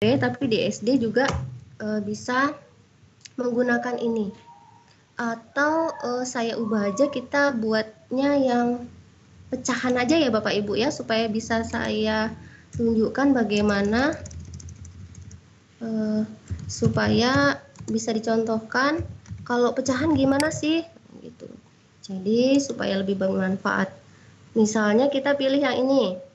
tapi di SD juga bisa menggunakan ini. Atau saya ubah aja, kita buatnya yang pecahan aja ya Bapak Ibu ya, supaya bisa saya tunjukkan bagaimana supaya bisa dicontohkan kalau pecahan gimana sih gitu. Jadi supaya lebih bermanfaat. Misalnya kita pilih yang ini.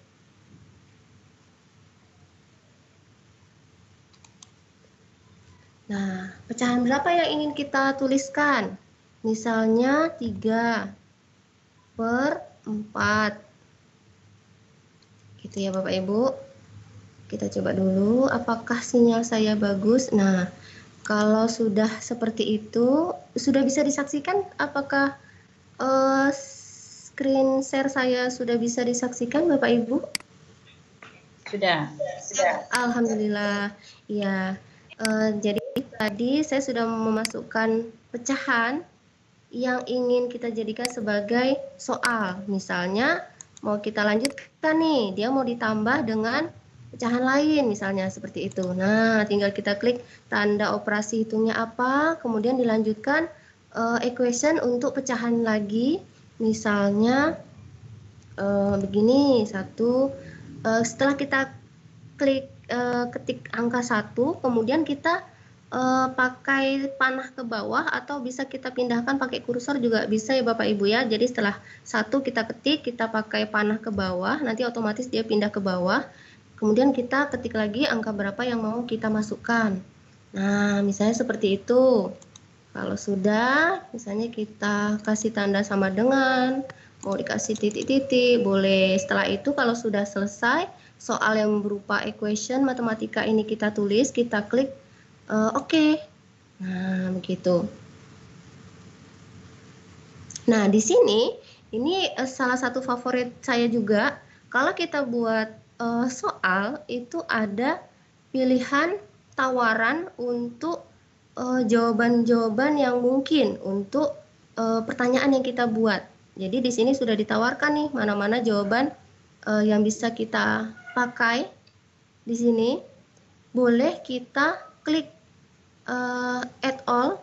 Nah, pecahan berapa yang ingin kita tuliskan? Misalnya 3/4. Gitu ya Bapak Ibu. Kita coba dulu apakah sinyal saya bagus. Nah, kalau sudah seperti itu, sudah bisa disaksikan apakah screen share saya sudah bisa disaksikan Bapak Ibu? Sudah. Alhamdulillah. Ya. Jadi tadi saya sudah memasukkan pecahan yang ingin kita jadikan sebagai soal. Misalnya mau kita lanjutkan nih, dia mau ditambah dengan pecahan lain misalnya seperti itu. Nah, tinggal kita klik tanda operasi hitungnya apa, kemudian dilanjutkan equation untuk pecahan lagi. Misalnya begini, setelah kita klik ketik angka 1, kemudian kita pakai panah ke bawah atau bisa kita pindahkan pakai kursor juga bisa ya Bapak Ibu ya. Jadi setelah 1 kita ketik, kita pakai panah ke bawah, nanti otomatis dia pindah ke bawah. Kemudian kita ketik lagi angka berapa yang mau kita masukkan. Nah, misalnya seperti itu. Kalau sudah, misalnya kita kasih tanda sama dengan, mau dikasih titik-titik, boleh. Setelah itu kalau sudah selesai, soal yang berupa equation matematika ini kita tulis, kita klik oke. Nah, begitu. Nah, di sini ini salah satu favorit saya juga. Kalau kita buat soal itu ada pilihan tawaran untuk jawaban-jawaban yang mungkin untuk pertanyaan yang kita buat. Jadi di sini sudah ditawarkan nih mana-mana jawaban yang bisa kita pakai. Di sini boleh kita klik add all.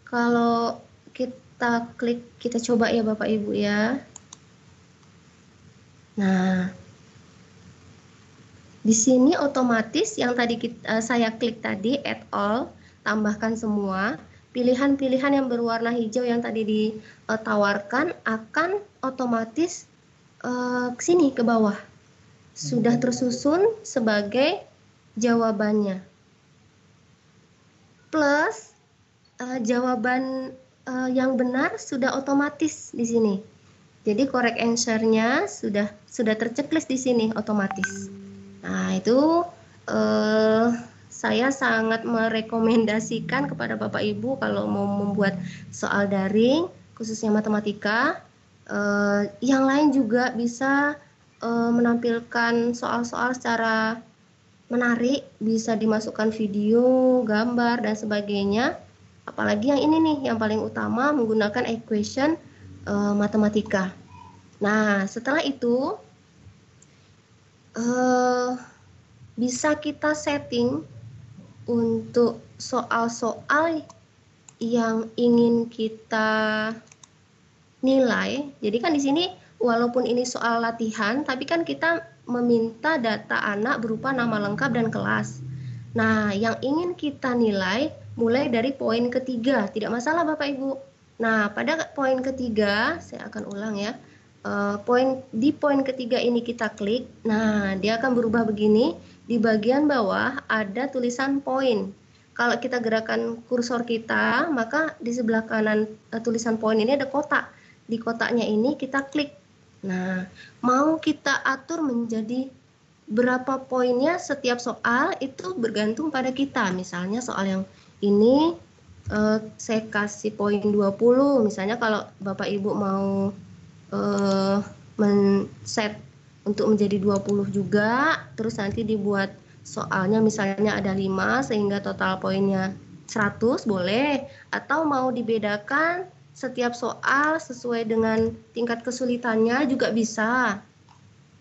Kalau kita klik, kita coba ya Bapak Ibu ya. Nah, di sini otomatis yang tadi saya klik tadi add all, tambahkan semua, pilihan-pilihan yang berwarna hijau yang tadi ditawarkan akan otomatis ke sini ke bawah. Sudah tersusun sebagai jawabannya. Plus jawaban yang benar sudah otomatis di sini. Jadi correct answer-nya sudah terchecklist di sini otomatis. Nah, itu saya sangat merekomendasikan kepada Bapak Ibu kalau mau membuat soal daring, khususnya matematika. Yang lain juga bisa menampilkan soal-soal secara menarik, bisa dimasukkan video, gambar, dan sebagainya. Apalagi yang ini nih, yang paling utama menggunakan equation matematika. Nah, setelah itu bisa kita setting untuk soal-soal yang ingin kita nilai. Jadi kan di sini walaupun ini soal latihan, tapi kan kita meminta data anak berupa nama lengkap dan kelas. Nah, yang ingin kita nilai mulai dari poin ketiga, tidak masalah Bapak Ibu. Nah, pada poin ketiga, saya akan ulang ya. Di poin ketiga ini kita klik. Nah, dia akan berubah begini. Di bagian bawah ada tulisan poin. Kalau kita gerakan kursor kita, maka di sebelah kanan tulisan poin ini ada kotak. Di kotaknya ini kita klik. Nah, mau kita atur menjadi berapa poinnya setiap soal itu bergantung pada kita. Misalnya soal yang ini saya kasih poin 20. Misalnya kalau Bapak Ibu mau men-set untuk menjadi 20 juga, terus nanti dibuat soalnya misalnya ada 5 sehingga total poinnya 100 boleh, atau mau dibedakan setiap soal sesuai dengan tingkat kesulitannya juga bisa.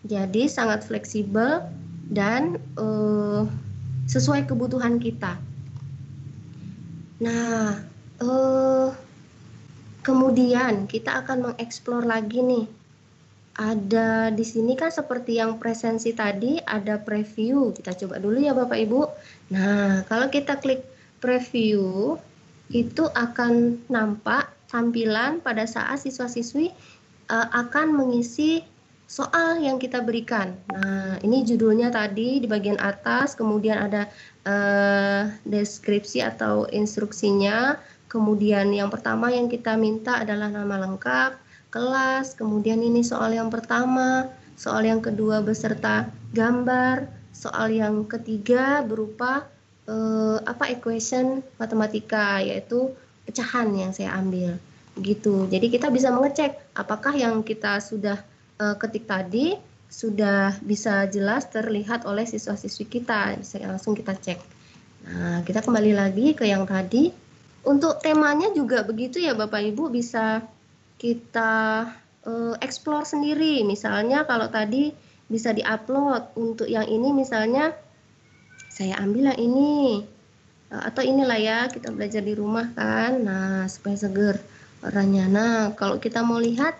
Jadi sangat fleksibel dan sesuai kebutuhan kita. Nah, kemudian kita akan mengeksplor lagi nih. Ada di sini kan seperti yang presensi tadi, ada preview. Kita coba dulu ya Bapak Ibu. Nah, kalau kita klik preview, itu akan nampak tampilan pada saat siswa-siswi akan mengisi soal yang kita berikan. Nah, ini judulnya tadi di bagian atas, kemudian ada deskripsi atau instruksinya. Kemudian yang pertama yang kita minta adalah nama lengkap, kelas, kemudian ini soal yang pertama, soal yang kedua beserta gambar, soal yang ketiga berupa equation matematika, yaitu pecahan yang saya ambil gitu. Jadi kita bisa mengecek apakah yang kita sudah ketik tadi sudah bisa jelas terlihat oleh siswa-siswi kita. Bisa langsung kita cek. Nah, kita kembali lagi ke yang tadi. Untuk temanya juga begitu ya Bapak Ibu, bisa kita explore sendiri. Misalnya kalau tadi bisa diupload, untuk yang ini misalnya saya ambil yang ini, atau inilah ya, kita belajar di rumah kan. Nah, supaya seger warnanya. Nah, kalau kita mau lihat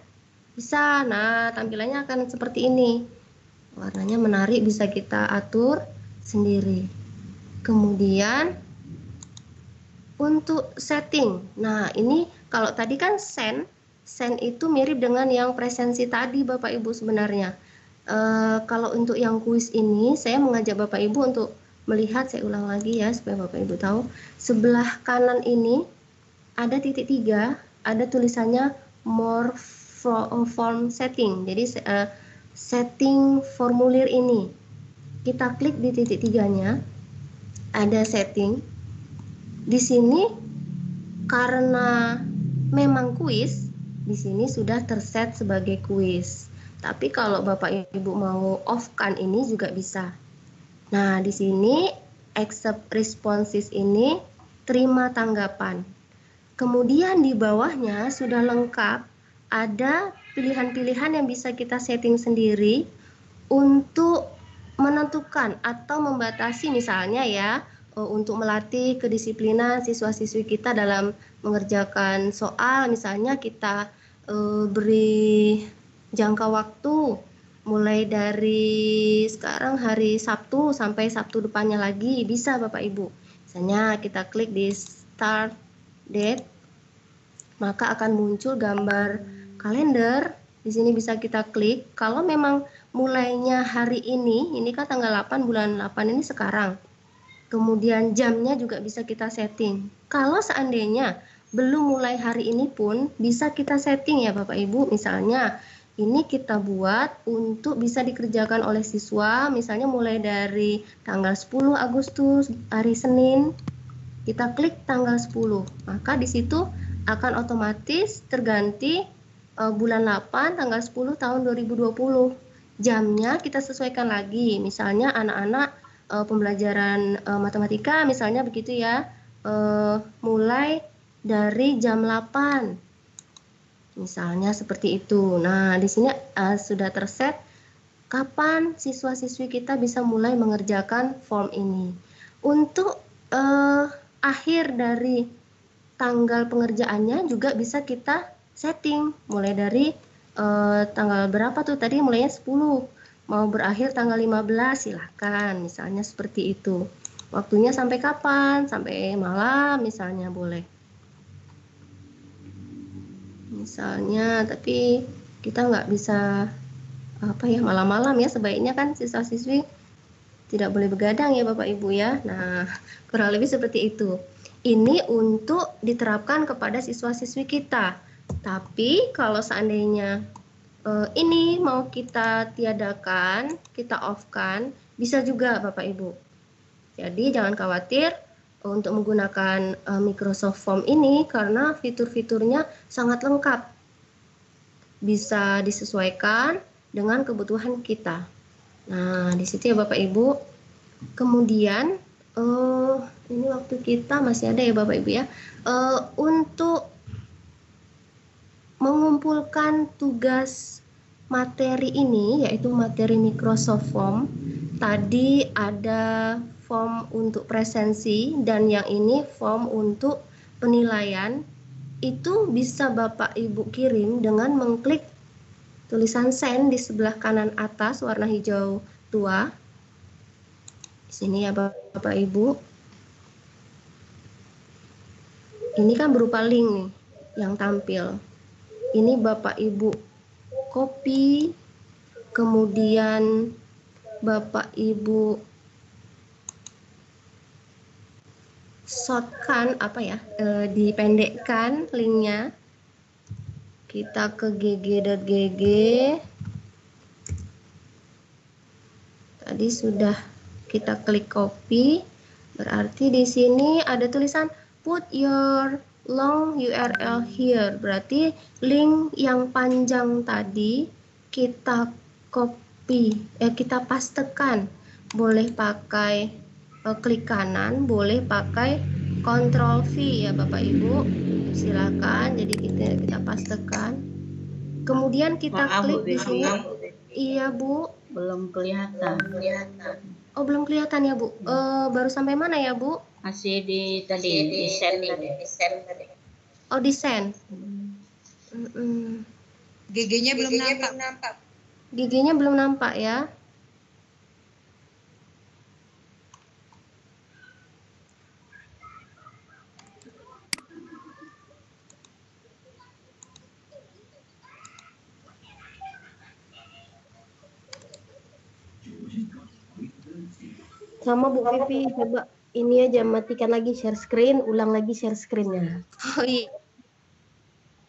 bisa. Nah, tampilannya akan seperti ini. Warnanya menarik, bisa kita atur sendiri. Kemudian untuk setting. Nah, ini kalau tadi kan send itu mirip dengan yang presensi tadi Bapak Ibu sebenarnya. Kalau untuk yang kuis ini, saya mengajak Bapak Ibu untuk melihat, saya ulang lagi ya supaya Bapak Ibu tahu. Sebelah kanan ini ada titik 3, ada tulisannya more form setting. Jadi setting formulir ini. Kita klik di titik 3-nya, ada setting. Di sini karena memang kuis, di sini sudah terset sebagai kuis. Tapi kalau Bapak Ibu mau off-kan ini juga bisa. Nah, di sini accept responses ini terima tanggapan. Kemudian di bawahnya sudah lengkap, ada pilihan-pilihan yang bisa kita setting sendiri untuk menentukan atau membatasi, misalnya ya, untuk melatih kedisiplinan siswa-siswi kita dalam mengerjakan soal. Misalnya kita beri jangka waktu mulai dari sekarang hari Sabtu sampai Sabtu depannya lagi, bisa Bapak Ibu. Misalnya kita klik di start date, maka akan muncul gambar kalender. Di sini bisa kita klik. Kalau memang mulainya hari ini kan tanggal 8 bulan 8 ini sekarang. Kemudian jamnya juga bisa kita setting. Kalau seandainya belum mulai hari ini pun bisa kita setting ya Bapak Ibu. Misalnya ini kita buat untuk bisa dikerjakan oleh siswa, misalnya mulai dari tanggal 10 Agustus hari Senin, kita klik tanggal 10. Maka di situ akan otomatis terganti bulan 8 tanggal 10 tahun 2020. Jamnya kita sesuaikan lagi. Misalnya anak-anak pembelajaran matematika misalnya begitu ya, mulai dari jam 8 misalnya seperti itu. Nah, di sini sudah terset kapan siswa-siswi kita bisa mulai mengerjakan form ini. Untuk akhir dari tanggal pengerjaannya juga bisa kita setting, mulai dari tanggal berapa tuh tadi, mulainya 10, mau berakhir tanggal 15 silahkan, misalnya seperti itu. Waktunya sampai kapan? Sampai malam misalnya boleh. Misalnya, tapi kita nggak bisa malam-malam ya, sebaiknya kan siswa-siswi tidak boleh begadang ya Bapak Ibu ya. Nah, kurang lebih seperti itu. Ini untuk diterapkan kepada siswa-siswi kita. Tapi kalau seandainya ini mau kita tiadakan, kita off-kan, bisa juga Bapak Ibu. Jadi jangan khawatir untuk menggunakan Microsoft Form ini karena fitur-fiturnya sangat lengkap. Bisa disesuaikan dengan kebutuhan kita. Nah, di situ ya Bapak Ibu. Kemudian ini waktu kita masih ada ya Bapak Ibu ya. Untuk mengumpulkan tugas materi ini, yaitu materi Microsoft Form, tadi ada form untuk presensi dan yang ini form untuk penilaian, itu bisa Bapak Ibu kirim dengan mengklik tulisan send di sebelah kanan atas warna hijau tua. Di sini ya Bapak Ibu. Ini kan berupa link nih yang tampil. Ini Bapak Ibu copy, kemudian Bapak Ibu shortkan dipendekkan linknya. Kita ke gg.gg. Tadi sudah kita klik copy. Berarti di sini ada tulisan put your long URL here. Berarti link yang panjang tadi kita copy, kita pastekan. Boleh pakai klik kanan, boleh pakai Ctrl V ya Bapak Ibu. Silakan. Jadi kita pastekan. Kemudian kita klik di sini. Iya Bu. Belum kelihatan. Oh belum kelihatan ya Bu. Baru sampai mana ya Bu? Masih di send tadi. Oh di send. GG-nya belum nampak. GG-nya belum nampak ya. Sama Bu Vivi, coba ini aja matikan lagi share screen, ulang lagi share screen-nya. Oh iya.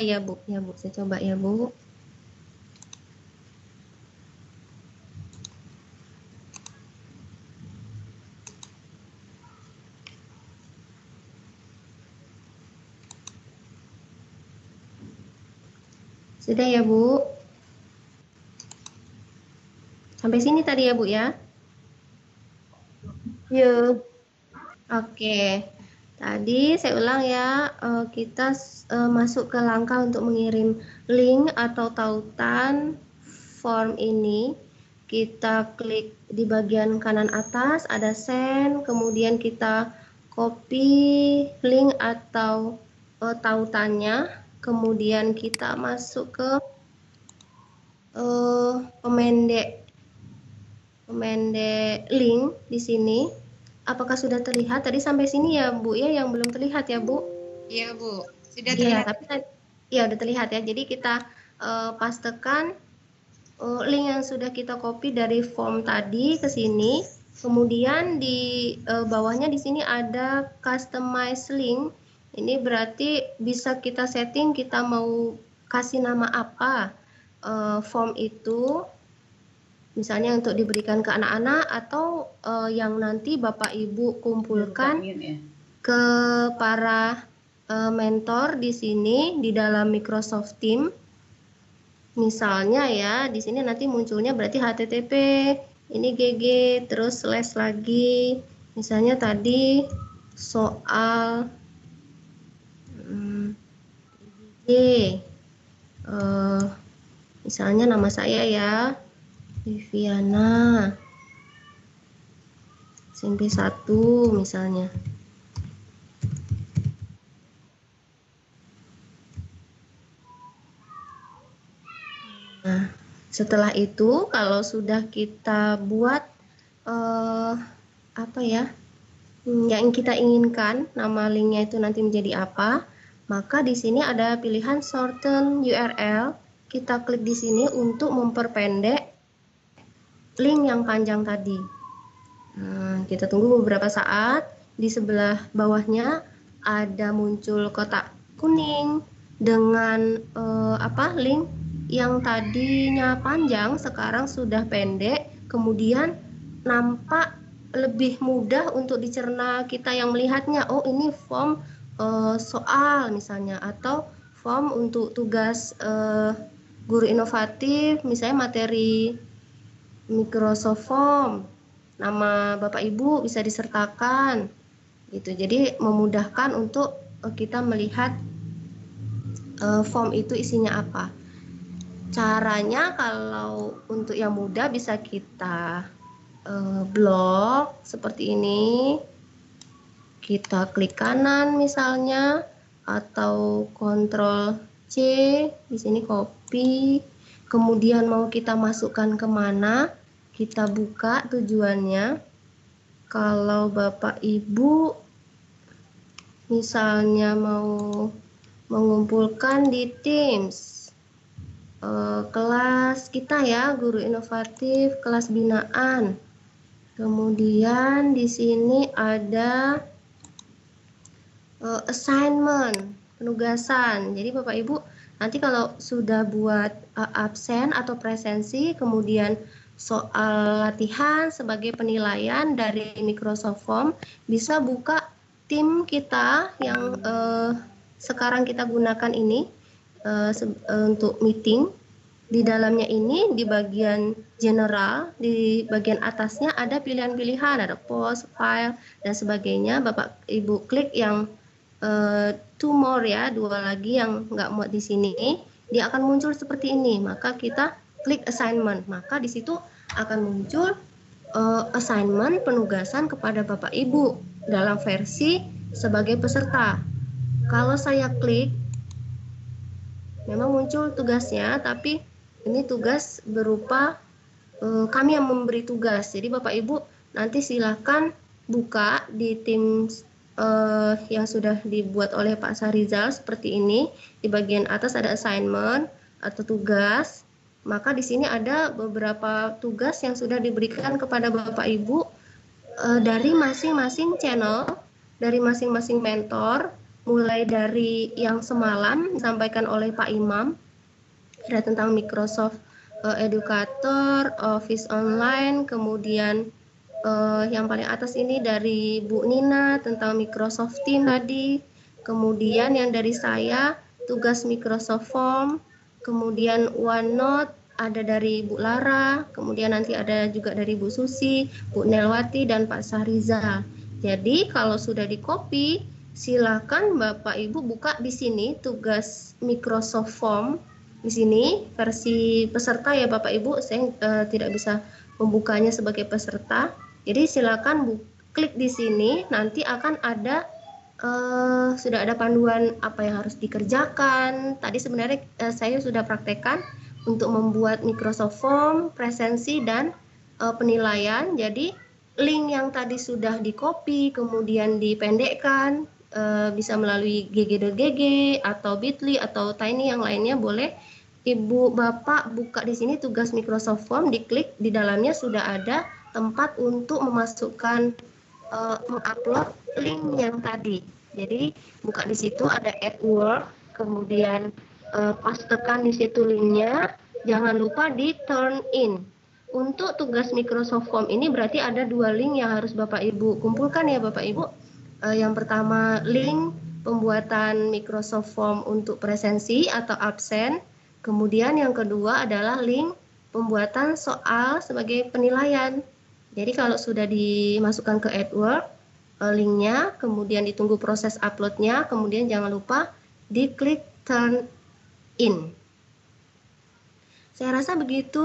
Ya Bu, saya coba ya Bu. Sudah ya Bu. Sampai sini tadi ya Bu ya. Ya. Oke. Tadi saya ulang ya, kita masuk ke langkah untuk mengirim link atau tautan form ini. Kita klik di bagian kanan atas ada send, kemudian kita copy link atau tautannya, kemudian kita masuk ke pemendek link di sini. Apakah sudah terlihat? Tadi sampai sini ya Bu ya, yang belum terlihat ya Bu? Iya Bu, sudah terlihat. Iya, tapi ya udah terlihat ya. Jadi kita pastekan link yang sudah kita copy dari form tadi ke sini. Kemudian di bawahnya di sini ada customize link. Ini berarti bisa kita setting kita mau kasih nama apa form itu. Misalnya untuk diberikan ke anak-anak atau yang nanti Bapak Ibu kumpulkan ke para mentor di sini di dalam Microsoft Teams. Misalnya ya, di sini nanti munculnya berarti HTTP, ini GG, terus slash lagi. Misalnya tadi soal misalnya nama saya ya. Viviana SMP 1 misalnya. Nah, setelah itu kalau sudah kita buat yang kita inginkan, nama linknya itu nanti menjadi apa, maka di sini ada pilihan shorten URL. Kita klik di sini untuk memperpendek link yang panjang tadi. Kita tunggu beberapa saat. Di sebelah bawahnya ada muncul kotak kuning dengan link yang tadinya panjang sekarang sudah pendek, kemudian nampak lebih mudah untuk dicerna kita yang melihatnya. Oh, ini form soal misalnya, atau form untuk tugas guru inovatif, misalnya materi Microsoft Form, nama Bapak Ibu bisa disertakan gitu. Jadi memudahkan untuk kita melihat form itu isinya apa. Caranya kalau untuk yang mudah bisa kita blok seperti ini. Kita klik kanan misalnya, atau Ctrl C, di sini copy. Kemudian mau kita masukkan kemana, kita buka tujuannya. Kalau Bapak Ibu misalnya mau mengumpulkan di Teams, kelas kita ya, guru inovatif, kelas binaan. Kemudian di sini ada assignment, penugasan. Jadi Bapak Ibu nanti kalau sudah buat absen atau presensi, kemudian soal latihan sebagai penilaian dari Microsoft Form, bisa buka tim kita yang sekarang kita gunakan ini untuk meeting. Di dalamnya ini di bagian general, di bagian atasnya ada pilihan-pilihan, ada post, file, dan sebagainya. Bapak Ibu klik yang two more ya, 2 lagi yang nggak muat di sini, dia akan muncul seperti ini. Maka kita klik assignment, maka di situ akan muncul assignment, penugasan kepada Bapak Ibu dalam versi sebagai peserta. Kalau saya klik, memang muncul tugasnya, tapi ini tugas berupa kami yang memberi tugas. Jadi Bapak Ibu nanti silakan buka di tim yang sudah dibuat oleh Pak Sahrizal seperti ini. Di bagian atas ada assignment atau tugas. Maka di sini ada beberapa tugas yang sudah diberikan kepada Bapak Ibu dari masing-masing channel, dari masing-masing mentor, mulai dari yang semalam disampaikan oleh Pak Imam, ada tentang Microsoft Educator, Office Online, kemudian yang paling atas ini dari Bu Nina tentang Microsoft Teams tadi, kemudian yang dari saya tugas Microsoft Form, kemudian OneNote ada dari Bu Lara, kemudian nanti ada juga dari Bu Susi, Bu Nelwati, dan Pak Sahrizal. Jadi kalau sudah di copy, silakan Bapak Ibu buka di sini tugas Microsoft Form. Di sini versi peserta ya Bapak Ibu, saya tidak bisa membukanya sebagai peserta. Jadi silakan klik di sini, nanti akan ada sudah ada panduan apa yang harus dikerjakan. Tadi sebenarnya saya sudah praktekkan untuk membuat Microsoft Form, presensi, dan penilaian. Jadi link yang tadi sudah di-copy, kemudian dipendekkan, bisa melalui gg.gg atau bit.ly atau tiny yang lainnya boleh. Ibu Bapak buka di sini tugas Microsoft Form, diklik, di dalamnya sudah ada tempat untuk memasukkan mengupload link yang tadi. Jadi buka di situ ada add word, kemudian pastekan di situ linknya. Jangan lupa di turn in. Untuk tugas Microsoft Form ini berarti ada 2 link yang harus Bapak Ibu kumpulkan ya Bapak Ibu. Yang pertama link pembuatan Microsoft Form untuk presensi atau absen. Kemudian yang kedua adalah link pembuatan soal sebagai penilaian. Jadi kalau sudah dimasukkan ke AdWords, linknya, kemudian ditunggu proses uploadnya, kemudian jangan lupa diklik turn in. Saya rasa begitu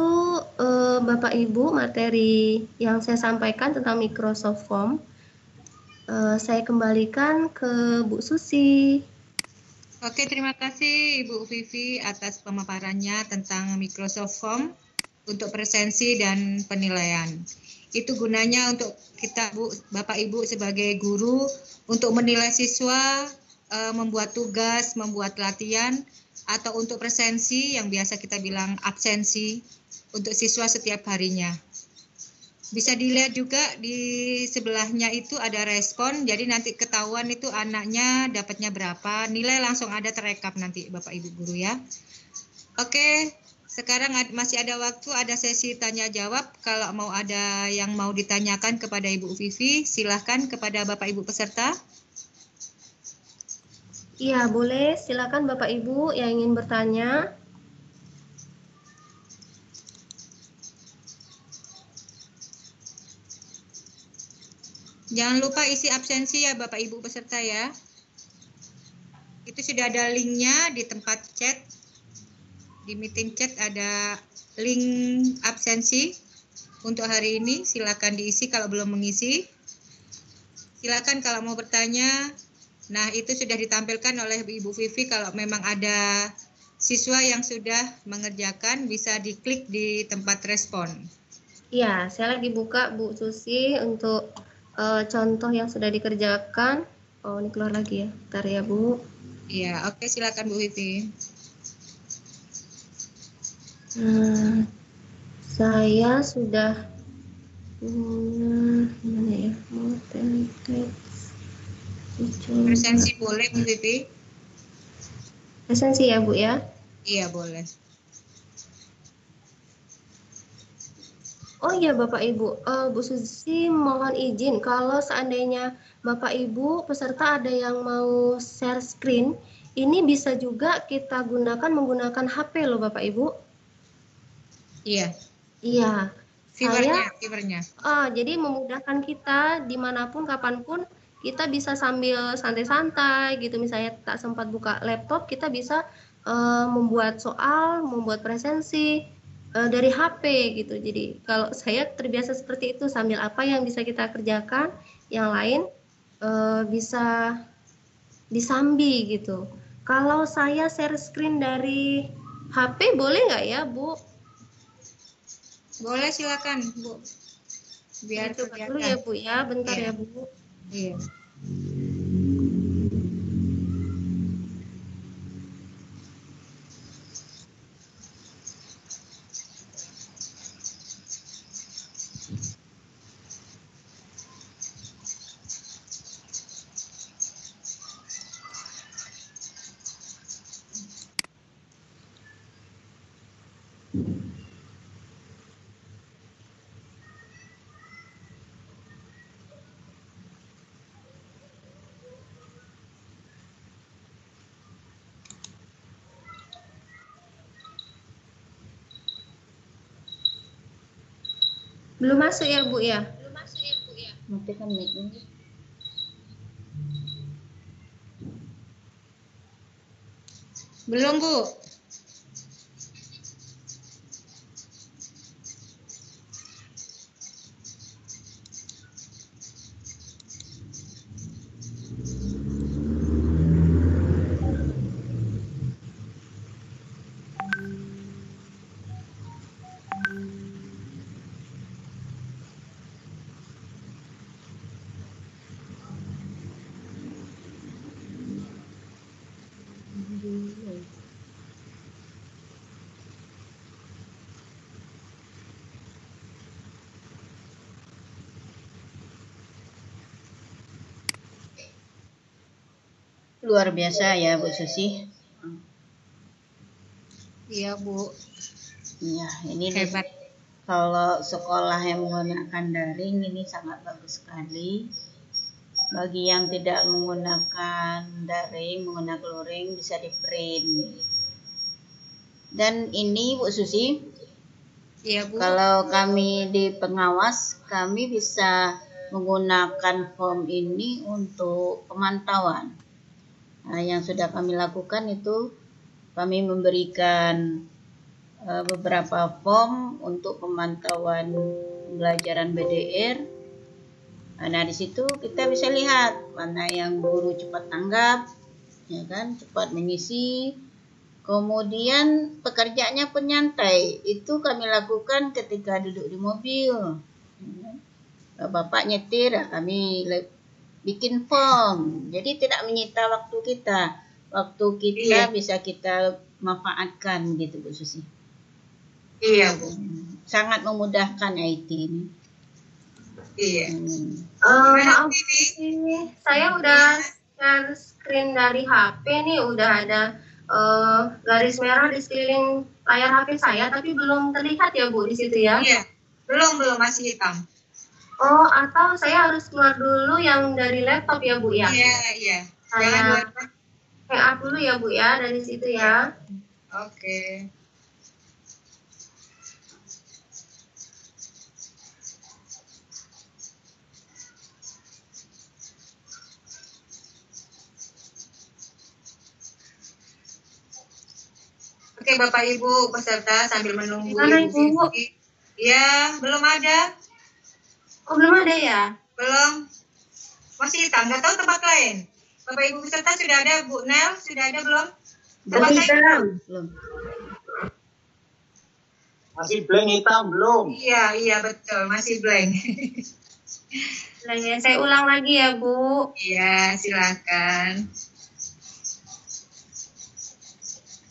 Bapak Ibu materi yang saya sampaikan tentang Microsoft Form. Saya kembalikan ke Bu Susi. Oke, terima kasih Ibu Vivi atas pemaparannya tentang Microsoft Form untuk presensi dan penilaian. Itu gunanya untuk kita Bapak Ibu sebagai guru untuk menilai siswa, membuat tugas, membuat latihan, atau untuk presensi yang biasa kita bilang absensi untuk siswa setiap harinya. Bisa dilihat juga di sebelahnya itu ada respon, jadi nanti ketahuan itu anaknya dapatnya berapa, nilai langsung ada terekap nanti Bapak Ibu guru ya. Oke, sekarang masih ada waktu, ada sesi tanya jawab. Kalau mau ada yang mau ditanyakan kepada Ibu Vivi, silahkan kepada Bapak Ibu peserta. Iya, boleh. Silakan Bapak Ibu yang ingin bertanya. Jangan lupa isi absensi ya Bapak Ibu peserta ya. Itu sudah ada linknya di tempat chat. Di meeting chat ada link absensi. untuk hari ini. Silakan diisi kalau belum mengisi. Silakan kalau mau bertanya. Nah, itu sudah ditampilkan oleh Ibu Vivi. Kalau memang ada siswa yang sudah mengerjakan, bisa diklik di tempat respon. Iya, saya lagi buka Bu Susi untuk contoh yang sudah dikerjakan. Oh, ini keluar lagi ya. Bentar ya, Bu. Iya, oke, silakan Bu Vivi. Saya sudah mana ya? Presensi boleh Bu Vivi? Presensi ya, Bu ya? Iya, boleh. Oh iya Bapak Ibu, Bu Susi mohon izin kalau seandainya Bapak Ibu peserta ada yang mau share screen, ini bisa juga kita gunakan menggunakan HP loh Bapak Ibu. Iya. Iya. Viewernya. Jadi memudahkan kita dimanapun kapanpun kita bisa sambil santai-santai gitu, misalnya tak sempat buka laptop kita bisa membuat soal, membuat presensi dari HP gitu. Jadi kalau saya terbiasa seperti itu, sambil apa yang bisa kita kerjakan, yang lain bisa disambi gitu. Kalau saya share screen dari HP boleh nggak ya Bu? Boleh, silakan Bu. Biar Coba kelihatan. dulu ya Bu ya, bentar Iya. ya Bu. Iya. Belum masuk ya Bu ya? Matikan mic-nya. Belum Bu. Luar biasa ya Bu Susi. Iya Bu. Iya, ini Hebat. kalau sekolah yang menggunakan daring ini sangat bagus sekali. Bagi yang tidak menggunakan daring, menggunakan luring bisa di print. Dan ini Bu Susi, Iya Bu. kalau kami di pengawas, kami bisa menggunakan form ini untuk pemantauan. Nah, yang sudah kami lakukan itu kami memberikan beberapa form untuk pemantauan pembelajaran BDR. Nah, di situ kita bisa lihat mana yang guru cepat tanggap, ya kan, cepat mengisi. Kemudian pekerjaannya penyantai, itu kami lakukan ketika duduk di mobil. Bapak nyetir, kami bikin form, jadi tidak menyita waktu kita. Waktu kita bisa kita manfaatkan gitu Bu Susi. Iya Bu. Sangat memudahkan IT ini. Iya. Maaf saya udah share screen dari HP nih, udah ada garis merah di sekeliling layar HP saya, tapi belum terlihat ya Bu di situ ya? Iya. Belum masih hitam. Oh, atau saya harus keluar dulu yang dari laptop ya Bu ya? Iya. Saya hang up dulu ya Bu ya dari situ ya. Oke. Oke Bapak Ibu peserta, sambil menunggu Gimana, Ibu Ibu? Vivi. Ya, belum ada. Oh, belum ada ya? Belum. Masih hitam, nggak tahu tempat lain. Bapak Ibu peserta sudah ada, Bu Nel, sudah ada belum? Tempat lain? Belum. Masih blank hitam, belum. Iya, betul, masih blank. Saya ulang lagi ya, Bu. Iya, silakan.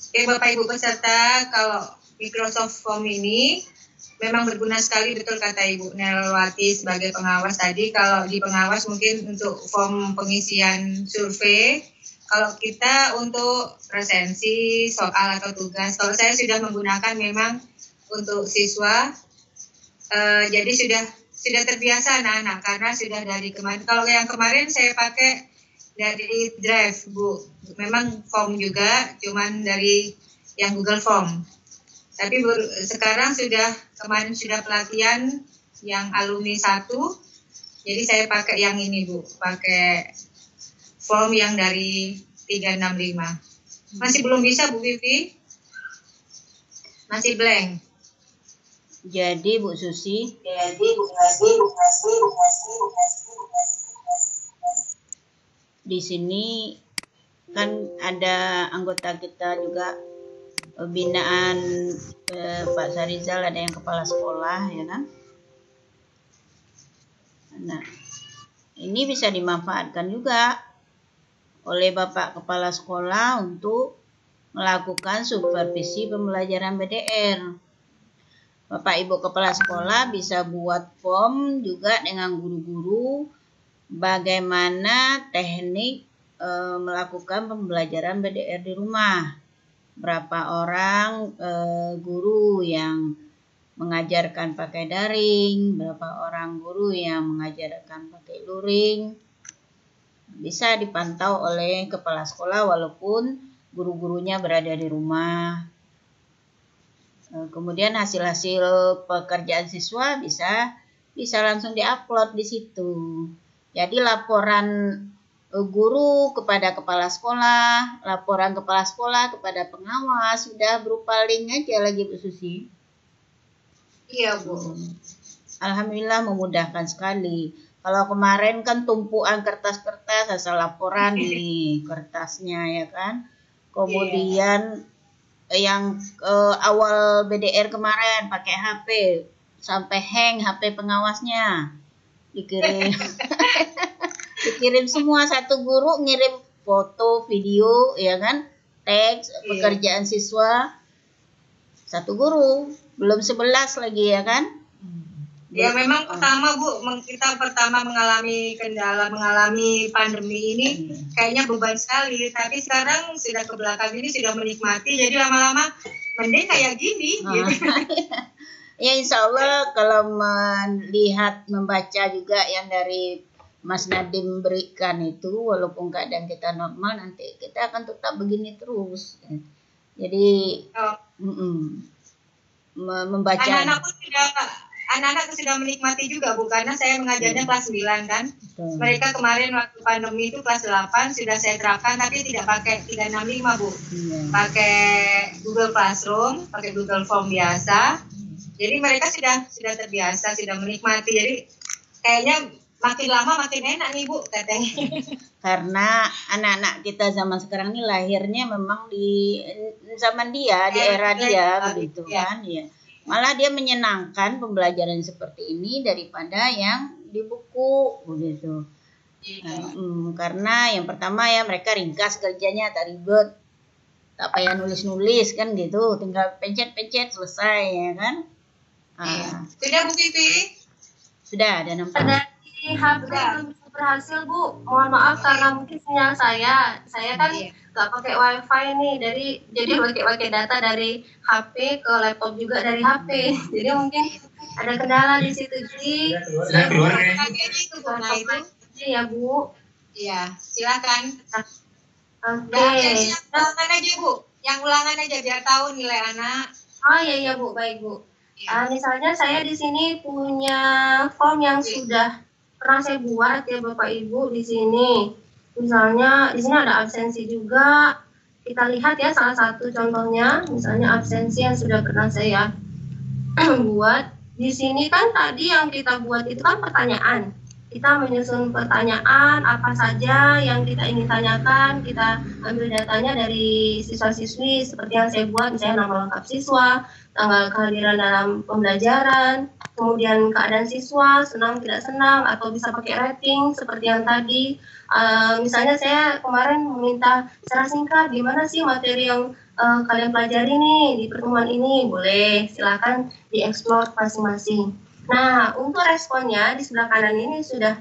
Oke, Bapak Ibu peserta, kalau Microsoft Form ini memang berguna sekali, betul kata Ibu Nelwati sebagai pengawas tadi. Kalau di pengawas mungkin untuk form pengisian survei, kalau kita untuk presensi, soal atau tugas, kalau saya sudah menggunakan memang untuk siswa, jadi sudah terbiasa anak-anak karena sudah dari kemarin. Kalau yang kemarin saya pakai dari Drive, Bu. Memang form juga, cuman dari yang Google Form. Tapi sekarang kemarin sudah pelatihan yang alumni 1, jadi saya pakai yang ini, Bu. Pakai form yang dari 365. Masih belum bisa, Bu Vivi? Masih blank. Jadi Bu Susi, di sini kan ada anggota kita juga binaan Pak Sarizal, ada yang kepala sekolah ya kan. Nah, ini bisa dimanfaatkan juga oleh Bapak Kepala Sekolah untuk melakukan supervisi pembelajaran BDR. Bapak Ibu Kepala Sekolah bisa buat form juga dengan guru-guru bagaimana teknik melakukan pembelajaran BDR di rumah. Berapa orang guru yang mengajarkan pakai daring, berapa orang guru yang mengajarkan pakai luring. Bisa dipantau oleh kepala sekolah walaupun guru-gurunya berada di rumah. Kemudian hasil-hasil pekerjaan siswa bisa langsung diupload di situ. Jadi laporan guru kepada kepala sekolah, laporan kepala sekolah kepada pengawas sudah berupa link aja lagi Bu Susi. Iya, Bu. Alhamdulillah memudahkan sekali. Kalau kemarin kan tumpuan kertas-kertas asal laporan nih kertasnya ya kan. Kemudian yang awal BDR kemarin pakai HP sampai hang HP pengawasnya, dikirim semua, satu guru ngirim foto video ya kan, teks pekerjaan siswa satu guru, belum 11 lagi ya kan. Ya memang pertama Bu, kita pertama mengalami pandemi ini kayaknya beban sekali. Tapi sekarang sudah ke belakang ini sudah menikmati. Jadi lama-lama mending kayak gini. Gitu. Ya insya Allah kalau melihat membaca juga yang dari Mas Nadim berikan itu, walaupun keadaan kita normal nanti kita akan tetap begini terus. Jadi membaca. Anak-anak sudah menikmati juga Bu, karena saya mengajarnya kelas 9 kan. Betul. Mereka kemarin waktu pandemi itu kelas 8 sudah saya terapkan, tapi tidak pakai 365 Bu. Pakai Google Classroom, pakai Google Form biasa. Jadi mereka sudah terbiasa, sudah menikmati. Jadi kayaknya makin lama makin enak nih Bu katanya. Karena anak-anak kita zaman sekarang ini lahirnya memang di zaman dia, di era dia begitu kan ya. Malah dia menyenangkan pembelajaran seperti ini daripada yang di buku begitu. Karena yang pertama ya mereka ringkas kerjanya, tak ribet, tak payah nulis-nulis kan gitu, tinggal pencet-pencet selesai ya kan. Sudah Bu Vivi? Sudah ada nampak. Ada di HP belum bisa berhasil Bu. Mohon maaf karena mungkin sinyal saya kan nggak pakai wifi nih, jadi pakai data dari HP ke laptop juga dari HP. Jadi mungkin ada kendala di situ. Jadi ya Bu. Iya, silakan. Oke. Ulangan aja Bu, yang ulangan aja biar tahu nilai anak. Oh iya Bu, baik Bu. Misalnya saya di sini punya form yang sudah pernah saya buat ya Bapak Ibu di sini. Misalnya di sini ada absensi juga. Kita lihat ya salah satu contohnya, misalnya absensi yang sudah pernah saya buat. di sini kan tadi yang kita buat itu kan pertanyaan. Kita menyusun pertanyaan apa saja yang kita ingin tanyakan, kita ambil datanya dari siswa-siswi seperti yang saya buat, misalnya nama lengkap siswa, tanggal kehadiran dalam pembelajaran, kemudian keadaan siswa, senang tidak senang, atau bisa pakai rating seperti yang tadi. Misalnya saya kemarin meminta secara singkat, gimana sih materi yang kalian pelajari nih di pertemuan ini, boleh silakan dieksplor masing-masing. Nah, untuk responnya di sebelah kanan ini sudah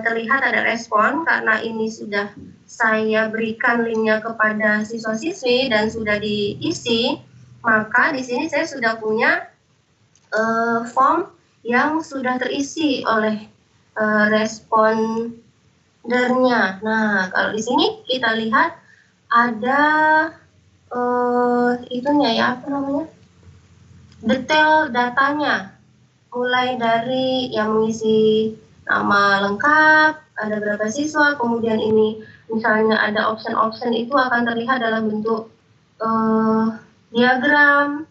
terlihat ada respon karena ini sudah saya berikan linknya kepada siswa-siswi dan sudah diisi, maka di sini saya sudah punya form yang sudah terisi oleh respondernya. Nah, kalau di sini kita lihat ada itunya ya, apa namanya? Detail datanya. Mulai dari yang mengisi nama lengkap, ada berapa siswa, kemudian ini misalnya ada option-option itu akan terlihat dalam bentuk diagram.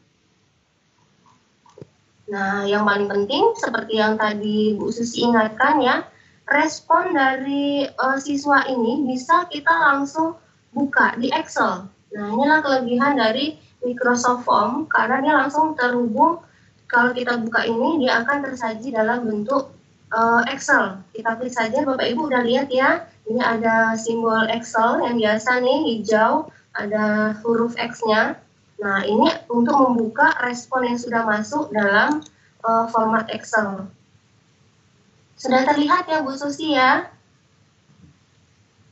Nah, yang paling penting seperti yang tadi Bu Susi ingatkan ya, respon dari siswa ini bisa kita langsung buka di Excel. Nah, inilah kelebihan dari Microsoft Form karena dia langsung terhubung. Kalau kita buka ini, dia akan tersaji dalam bentuk Excel. Kita klik saja, Bapak Ibu udah lihat ya. Ini ada simbol Excel yang biasa nih, hijau, ada huruf X-nya. Nah, ini untuk membuka respon yang sudah masuk dalam format Excel. Sudah terlihat ya, Bu Susi ya?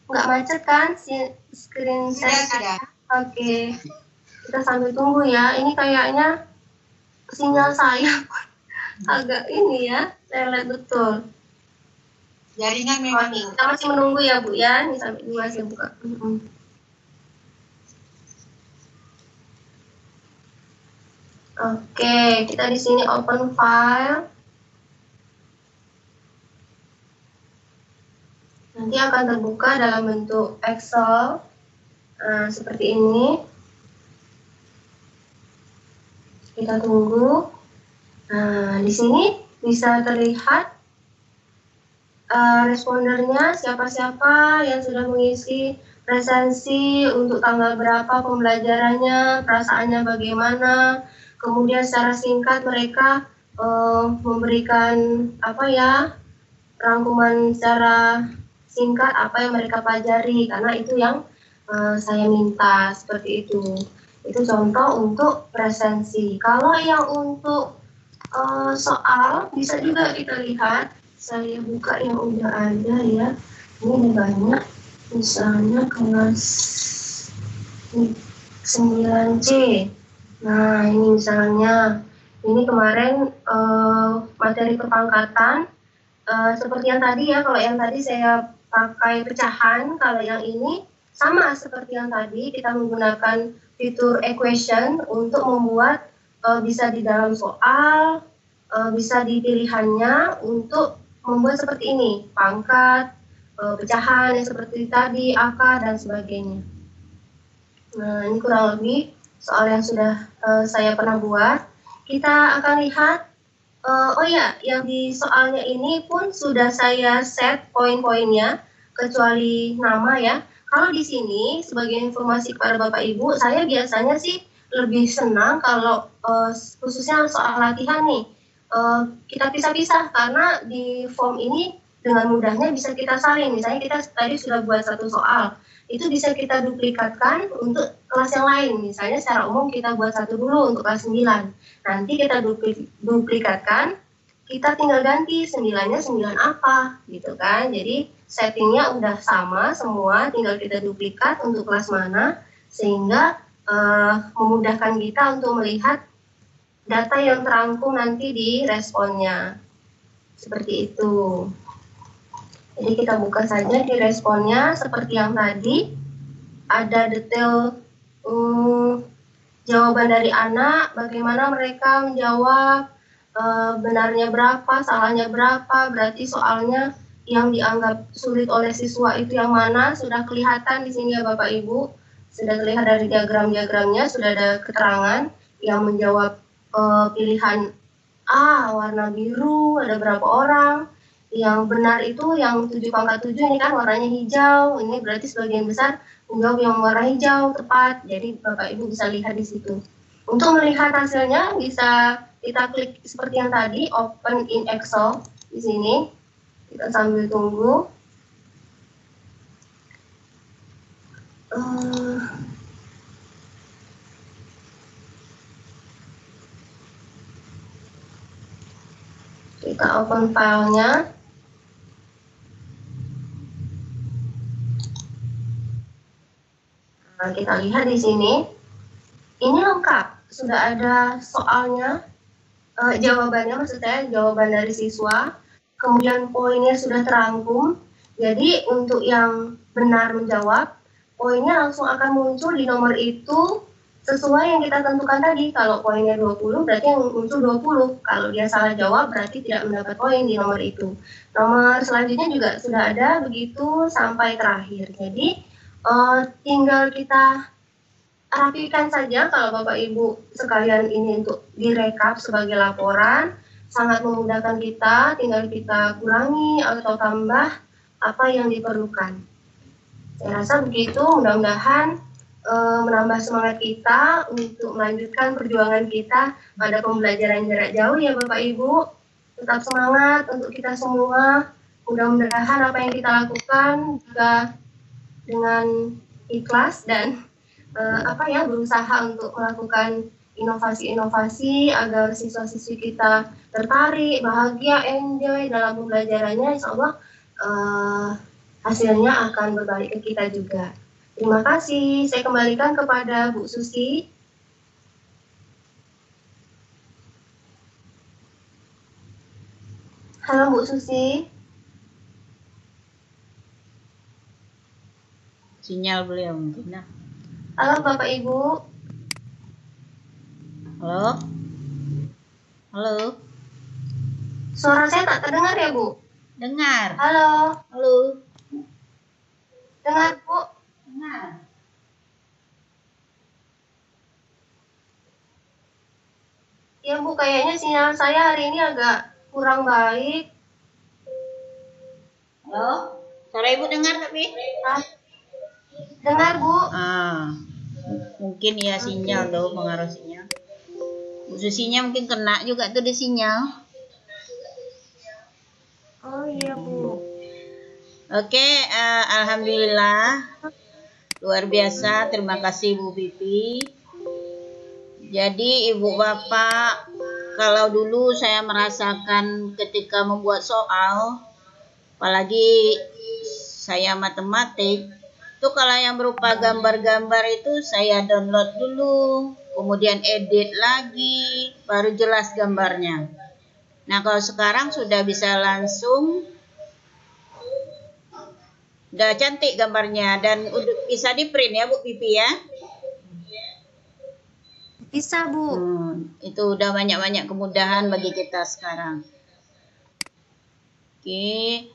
Nggak macet kan screen saya? Sudah. Oke. Kita sambil tunggu ya. Ini kayaknya sinyal saya agak ini ya, saya lihat betul. Jaringan memang. Kita masih menunggu ya Bu ya, ini sampai 2 saya buka. Oke, kita di sini open file. Nanti akan terbuka dalam bentuk Excel seperti ini. Kita tunggu. Nah, di sini bisa terlihat respondernya siapa-siapa yang sudah mengisi presensi untuk tanggal berapa pembelajarannya, perasaannya bagaimana, kemudian secara singkat mereka memberikan apa ya, rangkuman secara singkat apa yang mereka pelajari, karena itu yang saya minta seperti itu. Itu contoh untuk presensi. Kalau yang untuk soal bisa juga kita lihat. Saya buka yang udah ada ya. Ini ada banyak. Misalnya kelas 9C. Nah, ini misalnya. Ini kemarin materi perpangkatan. Seperti yang tadi ya. Kalau yang tadi saya pakai pecahan. Kalau yang ini sama seperti yang tadi. Kita menggunakan fitur equation untuk membuat bisa di dalam soal, bisa di pilihannya untuk membuat seperti ini, pangkat, pecahan yang seperti tadi, akar, dan sebagainya. Nah, ini kurang lebih soal yang sudah saya pernah buat. Kita akan lihat, oh ya, yang di soalnya ini pun sudah saya set poin-poinnya, kecuali nama ya. Kalau di sini, sebagai informasi kepada Bapak Ibu, saya biasanya sih lebih senang kalau khususnya soal latihan nih, kita pisah-pisah karena di form ini dengan mudahnya bisa kita salin. Misalnya kita tadi sudah buat satu soal, itu bisa kita duplikatkan untuk kelas yang lain. Misalnya secara umum kita buat satu dulu untuk kelas 9. Nanti kita duplikatkan, kita tinggal ganti 9-nya 9 apa, gitu kan. Jadi settingnya udah sama semua, tinggal kita duplikat untuk kelas mana, sehingga memudahkan kita untuk melihat data yang terangkum nanti di responnya. Seperti itu. Jadi kita buka saja di responnya, seperti yang tadi, ada detail jawaban dari anak, bagaimana mereka menjawab, benarnya berapa, salahnya berapa, berarti soalnya yang dianggap sulit oleh siswa itu yang mana, sudah kelihatan di sini ya Bapak Ibu, sudah terlihat dari diagram-diagramnya, sudah ada keterangan yang menjawab pilihan A warna biru, ada berapa orang. Yang benar itu yang 7,7 ini kan warnanya hijau. Ini berarti sebagian besar menjawab yang warna hijau tepat. Jadi Bapak Ibu bisa lihat di situ. Untuk melihat hasilnya bisa kita klik seperti yang tadi, open in Excel di sini. Kita sambil tunggu. Kita open filenya. Nah, kita lihat di sini. Ini lengkap, sudah ada soalnya, jawabannya maksud saya, jawaban dari siswa, kemudian poinnya sudah terangkum. Jadi untuk yang benar menjawab, poinnya langsung akan muncul di nomor itu sesuai yang kita tentukan tadi. Kalau poinnya 20, berarti yang muncul 20. Kalau dia salah jawab, berarti tidak mendapat poin di nomor itu. Nomor selanjutnya juga sudah ada, begitu sampai terakhir. Jadi tinggal kita rapikan saja kalau Bapak Ibu sekalian ini untuk direkap sebagai laporan, sangat memudahkan kita, tinggal kita kurangi atau tambah apa yang diperlukan. Saya rasa begitu, mudah-mudahan menambah semangat kita untuk melanjutkan perjuangan kita pada pembelajaran jarak jauh ya Bapak Ibu. Tetap semangat untuk kita semua, mudah-mudahan apa yang kita lakukan juga dengan ikhlas dan berusaha untuk melakukan inovasi-inovasi agar siswa-siswi kita tertarik, bahagia, enjoy dalam pembelajarannya. Insya Allah hasilnya akan berbalik ke kita juga. Terima kasih. Saya kembalikan kepada Bu Susi. Halo Bu Susi. Sinyal beliau mungkin. Nah. Halo Bapak Ibu. Halo. Halo. Suara saya tak terdengar ya Bu? Dengar. Halo. Halo. Dengar Bu? Dengar. Ya Bu, kayaknya sinyal saya hari ini agak kurang baik. Halo. Suara Ibu dengar tapi? Dengar Bu. Mungkin ya sinyal loh, pengaruh sinyal. Bu Susinya mungkin kena juga tuh di sinyal. Oh iya Bu. Oke, alhamdulillah. Luar biasa, terima kasih Bu Pipi. Jadi Ibu Bapak, kalau dulu saya merasakan ketika membuat soal, apalagi saya matematik, itu kalau yang berupa gambar-gambar itu saya download dulu, kemudian edit lagi, baru jelas gambarnya. Nah kalau sekarang sudah bisa langsung, udah cantik gambarnya dan udah bisa di print ya Bu Pipi ya? Bisa Bu. Itu udah banyak-banyak kemudahan bagi kita sekarang. Oke.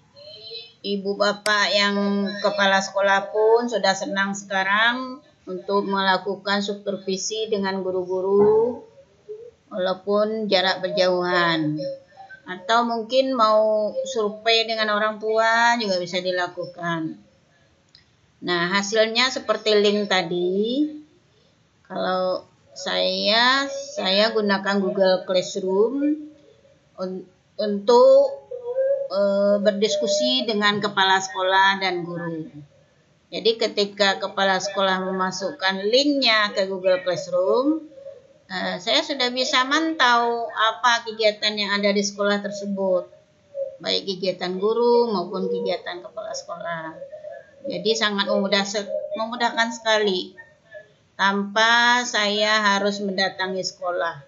Ibu Bapak yang kepala sekolah pun sudah senang sekarang untuk melakukan supervisi dengan guru-guru walaupun jarak berjauhan. Atau mungkin mau survei dengan orang tua juga bisa dilakukan. Nah, hasilnya seperti link tadi. Kalau saya gunakan Google Classroom untuk berdiskusi dengan kepala sekolah dan guru. Jadi ketika kepala sekolah memasukkan linknya ke Google Classroom, saya sudah bisa mantau apa kegiatan yang ada di sekolah tersebut, baik kegiatan guru maupun kegiatan kepala sekolah. Jadi sangat memudahkan sekali, tanpa saya harus mendatangi sekolah.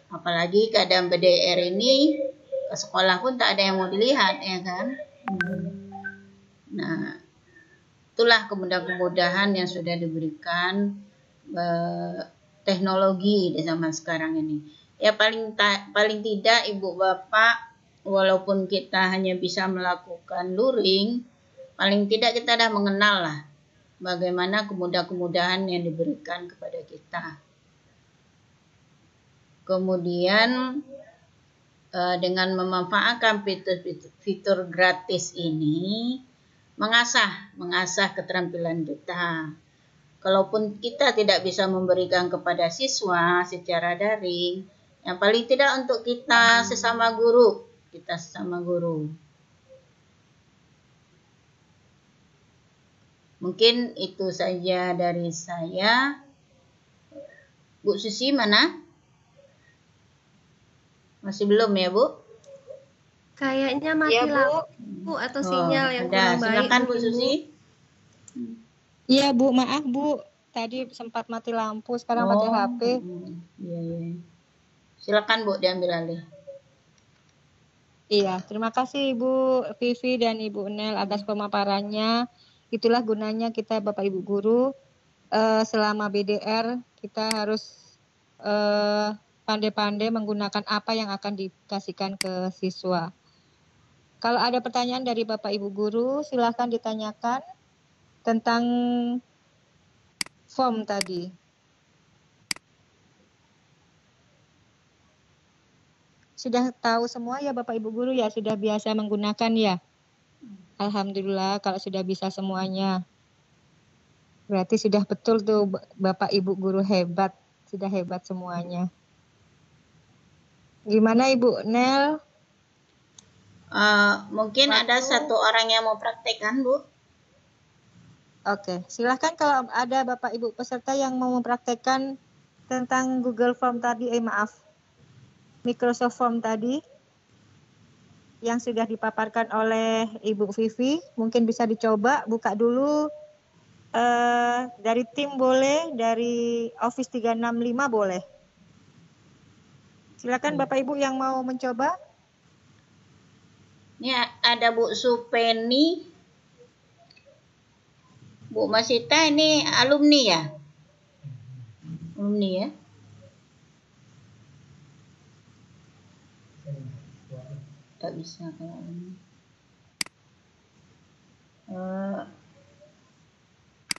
Apalagi keadaan PDR ini, ke sekolah pun tak ada yang mau dilihat, ya kan? Nah, itulah kemudahan-kemudahan yang sudah diberikan teknologi di zaman sekarang ini. Ya paling tidak Ibu Bapak, walaupun kita hanya bisa melakukan luring, paling tidak kita dah mengenal lah bagaimana kemudahan-kemudahan yang diberikan kepada kita. Kemudian dengan memanfaatkan fitur gratis ini mengasah keterampilan kita. Kalaupun kita tidak bisa memberikan kepada siswa secara daring, yang paling tidak untuk kita sesama guru. Mungkin itu saja dari saya. Bu Susi mana? Masih belum ya, Bu? Kayaknya mati Ya, Bu. lampu atau sinyal yang kurang baik. Silakan Bu mungkin, Susi. Iya Bu, maaf Bu. Tadi sempat mati lampu, sekarang pakai HP. Iya. Silakan Bu, diambil alih. Iya, terima kasih Ibu Vivi dan Ibu Nel atas pemaparannya. Itulah gunanya kita Bapak Ibu Guru. Selama BDR kita harus pandai-pandai menggunakan apa yang akan dikasihkan ke siswa. Kalau ada pertanyaan dari Bapak Ibu Guru, silakan ditanyakan tentang form tadi. Sudah tahu semua ya Bapak Ibu Guru ya, sudah biasa menggunakan ya? Alhamdulillah kalau sudah bisa semuanya. Berarti sudah betul tuh Bapak Ibu Guru hebat, sudah hebat semuanya. Gimana Ibu Nel? Mungkin ada satu orang yang mau praktekkan, Bu. Oke, silahkan kalau ada Bapak Ibu peserta yang mau mempraktekkan tentang Google Form tadi, Microsoft Form tadi yang sudah dipaparkan oleh Ibu Vivi, mungkin bisa dicoba buka dulu dari tim boleh, dari Office 365 boleh. Silakan Bapak Ibu yang mau mencoba. Ini ada Bu Supeni. Bu Masita ini alumni ya? Alumni ya? Tak bisa kalau alumni.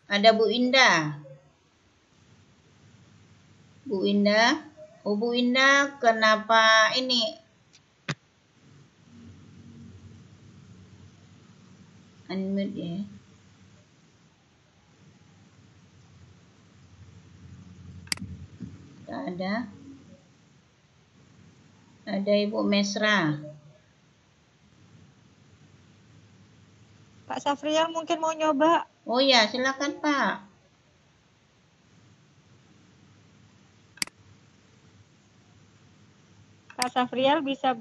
Ada Bu Indah. Bu Indah. Oh Bu Indah, kenapa ini? Unmute ya. Tak ada. Ada Ibu Mesra. Pak Safrial mungkin mau nyoba. Oh ya, silakan Pak. Pak Safrial bisa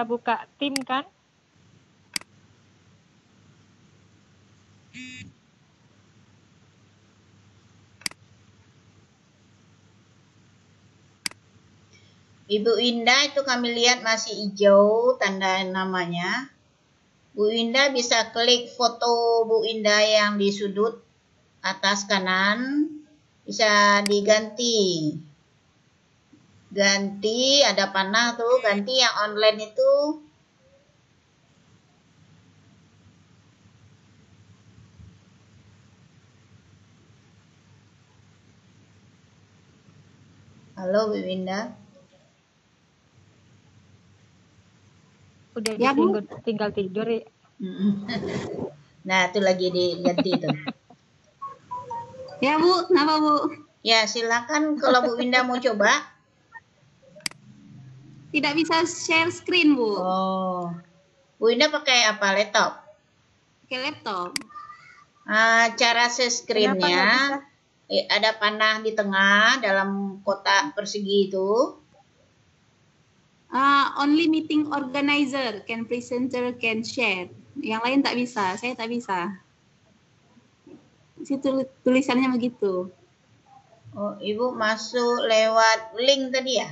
buka tim kan? Ibu Indah itu kami lihat masih hijau tanda namanya. Bu Indah bisa klik foto Bu Indah yang di sudut atas kanan. Bisa diganti. Ganti, ada panah tuh, ganti yang online itu. Halo Bu Indah. Udah ya, tinggal tidur ya. Nah, itu lagi diganti tuh. Ya Bu, kenapa Bu? Ya, silakan kalau Bu Indah mau coba. Tidak bisa share screen Bu. Oh, Bu Indah pakai apa? Laptop? Pakai laptop. Cara share screen-nya ada panah di tengah dalam kotak persegi itu. Only meeting organizer can presenter can share. Yang lain tak bisa, saya tak bisa. Situ tulisannya begitu. Oh, Ibu masuk lewat link tadi ya?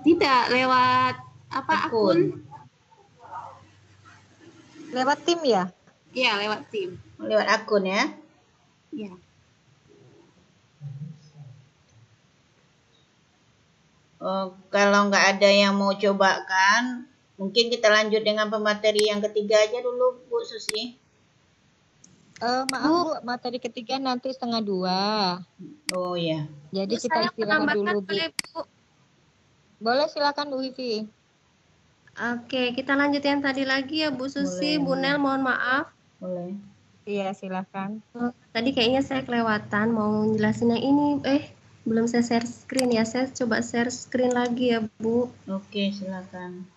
Tidak, lewat akun? Lewat tim ya? Iya, lewat tim. Lewat akun ya? Iya. Oh, kalau nggak ada yang mau coba kan, mungkin kita lanjut dengan pemateri yang ketiga aja dulu, Bu Susi. Maaf Bu, materi ketiga nanti 1:30. Oh ya. Jadi kita istirahat dulu Bu. Boleh silakan Bu Vivi. Oke, kita lanjut yang tadi lagi ya Bu Susi, Boleh. Bu Nel, mohon maaf. Boleh. Iya, silakan. Tadi kayaknya saya kelewatan mau jelasin yang ini. Belum saya share screen ya. Saya coba share screen lagi ya Bu. Oke, silakan.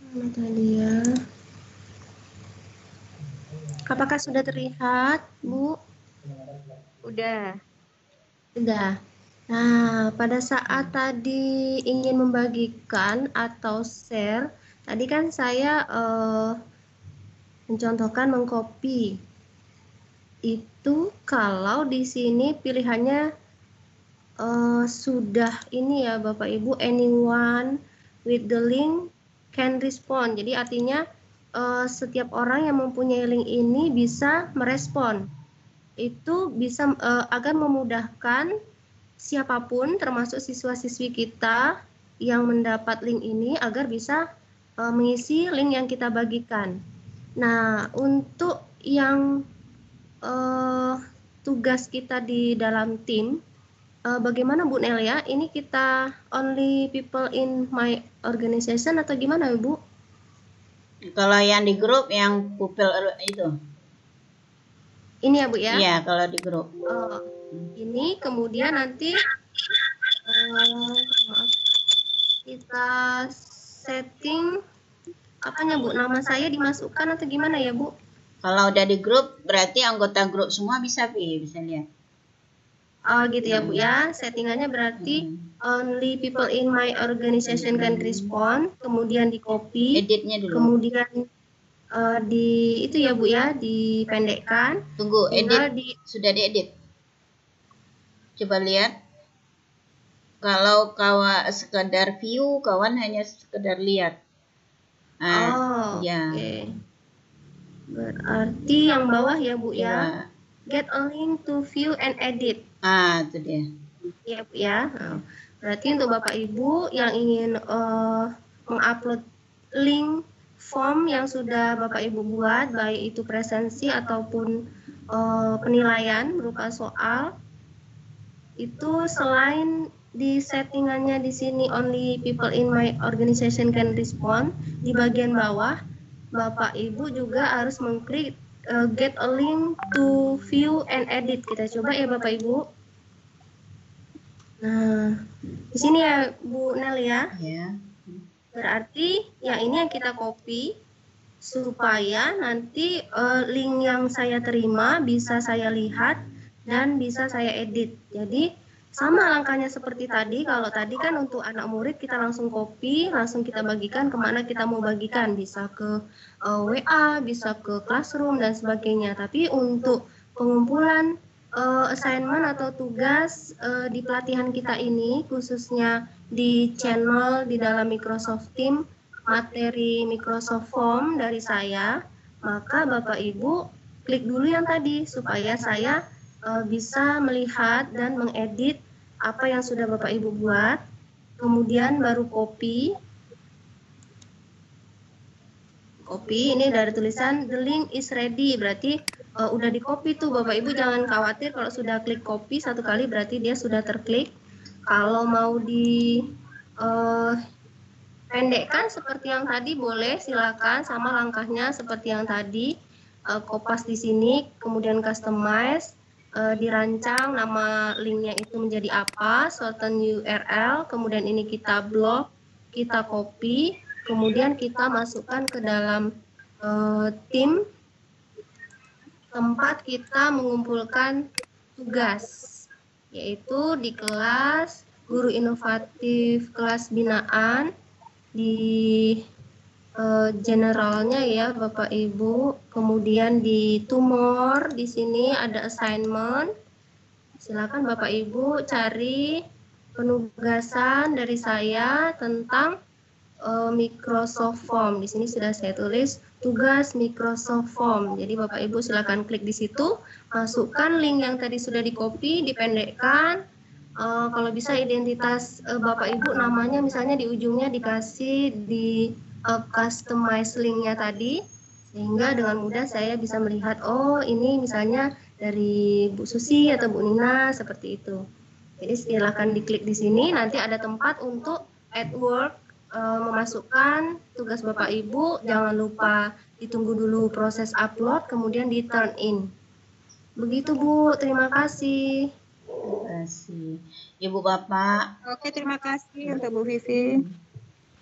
Mana tadi ya? Apakah sudah terlihat Bu? Udah. Sudah. Nah, pada saat tadi ingin membagikan atau share, tadi kan saya mencontohkan mengcopy. Itu kalau di sini pilihannya sudah ini ya Bapak Ibu, anyone with the link can respond. Jadi artinya setiap orang yang mempunyai link ini bisa merespon. Itu bisa agar memudahkan siapapun termasuk siswa-siswi kita yang mendapat link ini agar bisa mengisi link yang kita bagikan. Nah, untuk yang tugas kita di dalam tim, bagaimana Bu Nelia? Ini kita only people in my organization atau gimana Bu? Kalau yang di grup yang pupil itu. Ini ya Bu ya? Iya, kalau di grup. Ini kemudian nanti maaf, kita setting apanya Bu? Nama saya dimasukkan atau gimana ya Bu? Kalau udah di grup berarti anggota grup semua bisa bisa lihat. Oh gitu ya Bu ya. Settingannya berarti only people in my organization can respond, kemudian di copy, Editnya dulu. kemudian di itu ya Bu ya, dipendekkan. Tunggu, tinggal edit. Sudah diedit. Coba lihat. Kalau kawan sekedar view, kawan hanya sekedar lihat. Ya. Okay. Berarti yang bawah ya Bu ya. Get a link to view and edit. Itu dia. Ya Bu ya. Berarti untuk Bapak Ibu yang ingin mengupload link form yang sudah Bapak Ibu buat, baik itu presensi ataupun penilaian berupa soal, itu selain di settingannya di sini only people in my organization can respond, di bagian bawah Bapak Ibu juga harus mengklik get a link to view and edit. Kita coba ya Bapak Ibu. Nah, di sini ya Bu Nel ya. Berarti yang ini yang kita copy supaya nanti link yang saya terima bisa saya lihat dan bisa saya edit. Jadi sama langkahnya seperti tadi. Kalau tadi kan untuk anak murid kita langsung copy, langsung kita bagikan kemana kita mau bagikan. Bisa ke WA, bisa ke Classroom dan sebagainya. Tapi untuk pengumpulan assignment atau tugas di pelatihan kita ini, khususnya di channel di dalam Microsoft Teams, materi Microsoft Form dari saya, maka Bapak Ibu klik dulu yang tadi supaya saya bisa melihat dan mengedit apa yang sudah Bapak Ibu buat, kemudian baru copy ini dari tulisan the link is ready, berarti udah di copy tuh Bapak Ibu. Jangan khawatir kalau sudah klik copy satu kali berarti dia sudah terklik. Kalau mau di pendekkan seperti yang tadi boleh, silakan, sama langkahnya seperti yang tadi. Kopas di sini, kemudian customize, dirancang nama linknya itu menjadi apa, certain URL, kemudian ini kita blok, kita copy, kemudian kita masukkan ke dalam tim tempat kita mengumpulkan tugas, yaitu di kelas guru inovatif kelas binaan, di generalnya ya Bapak Ibu, kemudian di tumor di sini ada assignment. Silakan Bapak Ibu cari penugasan dari saya tentang Microsoft Form. Di sini sudah saya tulis tugas Microsoft Form. Jadi Bapak Ibu silakan klik di situ, masukkan link yang tadi sudah di-copy, dipendekkan. Kalau bisa identitas Bapak Ibu namanya misalnya di ujungnya dikasih di customize linknya tadi, sehingga dengan mudah saya bisa melihat, oh ini misalnya dari Bu Susi atau Bu Nina, seperti itu. Jadi silakan diklik di sini, nanti ada tempat untuk add work memasukkan tugas Bapak Ibu, jangan lupa ditunggu dulu proses upload, kemudian di turn in. Begitu Bu, terima kasih. Terima kasih. Ibu Bapak. Oke, terima kasih untuk Bu Vivi.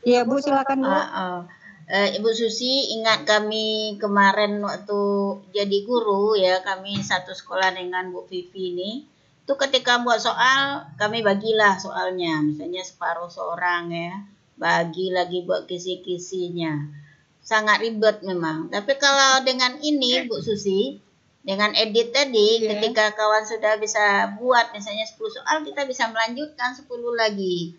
Iya Bu, silakan Bu. Ibu Susi, ingat kami kemarin waktu jadi guru ya, kami satu sekolah dengan Bu Vivi ini. Itu ketika buat soal, kami bagilah soalnya, misalnya separuh seorang ya, bagi lagi buat kisi-kisinya. Sangat ribet memang. Tapi kalau dengan ini Bu Susi, dengan edit tadi, ketika kawan sudah bisa buat misalnya 10 soal, kita bisa melanjutkan 10 lagi.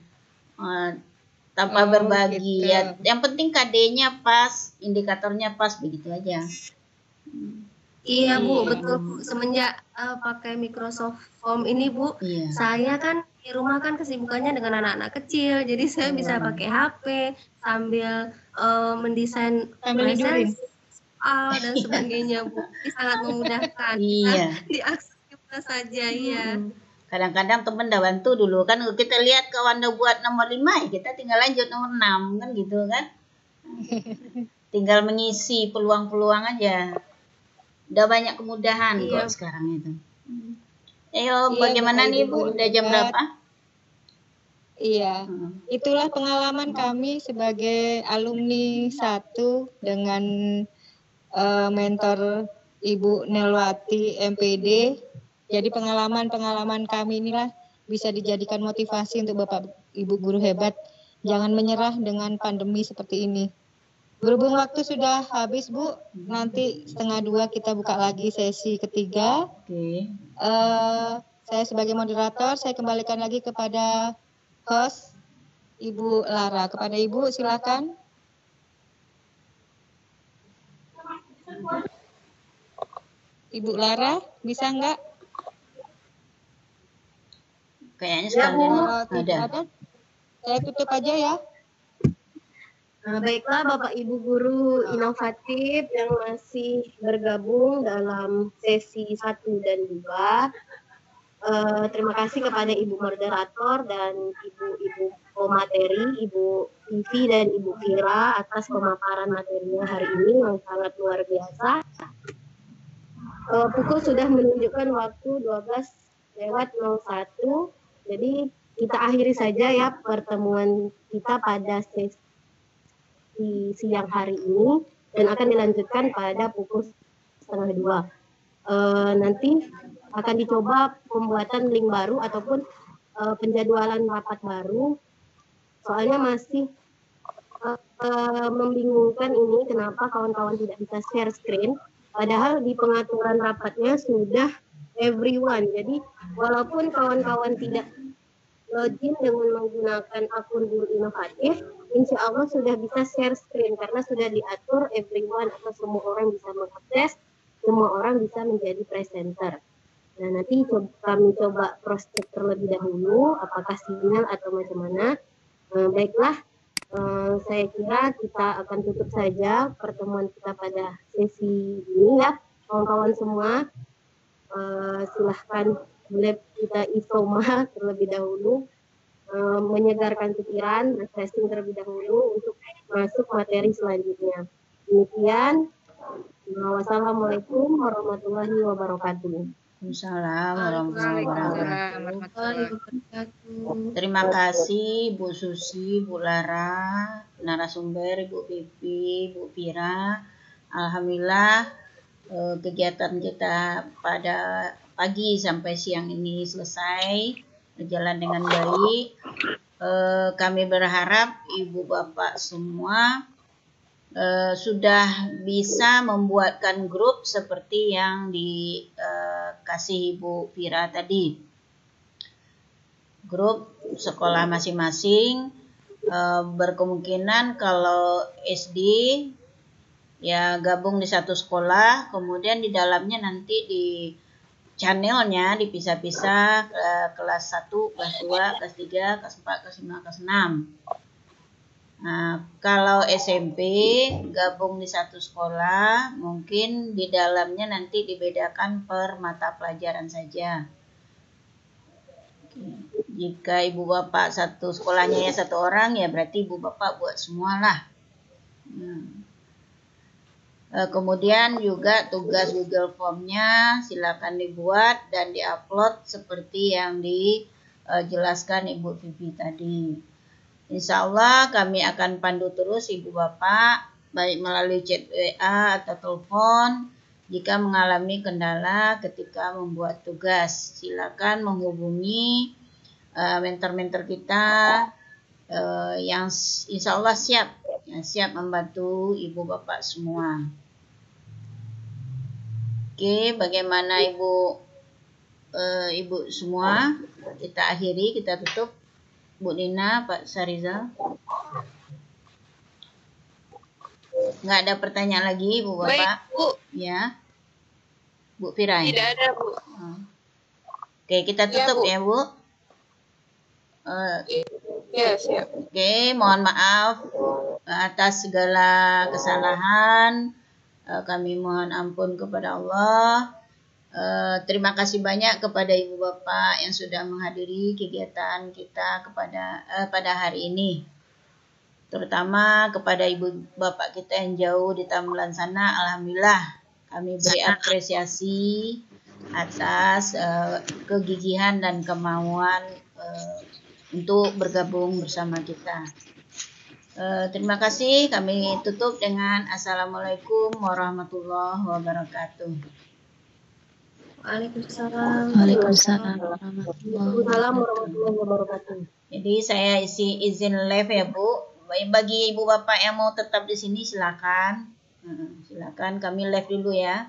Tanpa berbagi gitu. ya. Yang penting KD-nya pas, indikatornya pas, begitu aja. Iya Bu, betul Bu. Semenjak pakai Microsoft Form ini Bu, saya kan di rumah kan kesibukannya dengan anak-anak kecil, jadi saya bisa pakai HP sambil mendesain presensi dan sebagainya Bu. Ini sangat memudahkan. Diakses mana saja ya. Kadang-kadang teman dah bantu dulu kan, kita lihat kawan dah buat nomor 5 ya kita tinggal lanjut nomor 6 kan gitu kan. Tinggal mengisi peluang-peluang aja. Udah banyak kemudahan kok sekarang itu. Bagaimana nih Bu? Udah jam berapa? Iya, itulah pengalaman kami sebagai alumni 1 dengan mentor Ibu Nelwati MPD. Jadi pengalaman-pengalaman kami inilah bisa dijadikan motivasi untuk Bapak Ibu guru hebat. Jangan menyerah dengan pandemi seperti ini. Berhubung waktu sudah habis Bu, nanti 1:30 kita buka lagi sesi ketiga. Saya sebagai moderator, saya kembalikan lagi kepada host Ibu Lara. Kepada Ibu silakan. Ibu Lara, bisa enggak? Kayaknya sekalian ada. Saya tutup aja ya. Baiklah Bapak Ibu guru inovatif yang masih bergabung dalam sesi 1 dan 2. Terima kasih kepada Ibu moderator dan Ibu pemateri, Ibu Vivi dan Ibu Vira atas pemaparan materinya hari ini yang sangat luar biasa. Pukul sudah menunjukkan waktu 12:01. Jadi kita akhiri saja ya pertemuan kita pada sesi siang hari ini dan akan dilanjutkan pada pukul 1:30. Nanti akan dicoba pembuatan link baru ataupun penjadwalan rapat baru. Soalnya masih membingungkan ini kenapa kawan-kawan tidak bisa share screen. Padahal di pengaturan rapatnya sudah everyone. Jadi walaupun kawan-kawan tidak login dengan menggunakan akun guru inovatif, insya Allah sudah bisa share screen karena sudah diatur everyone atau semua orang bisa mengakses, semua orang bisa menjadi presenter. Nah nanti kami coba cross check terlebih dahulu apakah sinyal atau macam mana. Baiklah, saya kira kita akan tutup saja pertemuan kita pada sesi ini ya, kawan-kawan semua. Silahkan boleh kita isoma terlebih dahulu, menyegarkan pikiran, refreshing terlebih dahulu untuk masuk materi selanjutnya. Demikian, wassalamualaikum warahmatullahi wabarakatuh. Waalaikumsalam warahmatullahi wabarakatuh. Terima kasih Bu Susi, Bu Lara, narasumber Ibu Vivi, Bu Vira. Alhamdulillah kegiatan kita pada pagi sampai siang ini selesai berjalan dengan baik. Kami berharap Ibu Bapak semua sudah bisa membuatkan grup seperti yang dikasih Ibu Vira tadi. Grup sekolah masing-masing, berkemungkinan kalau SD ya gabung di satu sekolah, kemudian di dalamnya nanti di channelnya dipisah-pisah, kelas 1, kelas 2, kelas 3, kelas 4, kelas 5, kelas 6. Nah, kalau SMP gabung di satu sekolah, mungkin di dalamnya nanti dibedakan per mata pelajaran saja. Jika ibu bapak satu sekolahnya ya satu orang, ya berarti ibu bapak buat semualah. Kemudian juga tugas Google Form-nya silakan dibuat dan diupload seperti yang dijelaskan Ibu Vivi tadi. Insya Allah kami akan pandu terus Ibu Bapak, baik melalui chat WA atau telepon. Jika mengalami kendala ketika membuat tugas, silakan menghubungi mentor-mentor kita yang insya Allah siap membantu Ibu Bapak semua. Oke, bagaimana Ibu semua? Kita akhiri, kita tutup. Bu Nina, Pak Sarizal. Nggak ada pertanyaan lagi, Bu Bapak? Baik, Bu. Ya. Bu Firai. Tidak ada, Bu. Oke, kita tutup ya, Bu. Ya, siap. Oke, mohon maaf atas segala kesalahan. Kami mohon ampun kepada Allah. Terima kasih banyak kepada Ibu Bapak yang sudah menghadiri kegiatan kita pada hari ini. Terutama kepada Ibu Bapak kita yang jauh di Tamulan sana, alhamdulillah kami beri apresiasi atas kegigihan dan kemauan untuk bergabung bersama kita. Terima kasih. Kami tutup dengan Assalamualaikum warahmatullahi wabarakatuh. Waalaikumsalam. Waalaikumsalam warahmatullahi wabarakatuh. Jadi saya izin live ya Bu. Bagi Ibu Bapak yang mau tetap di sini silakan. Silakan kami live dulu ya.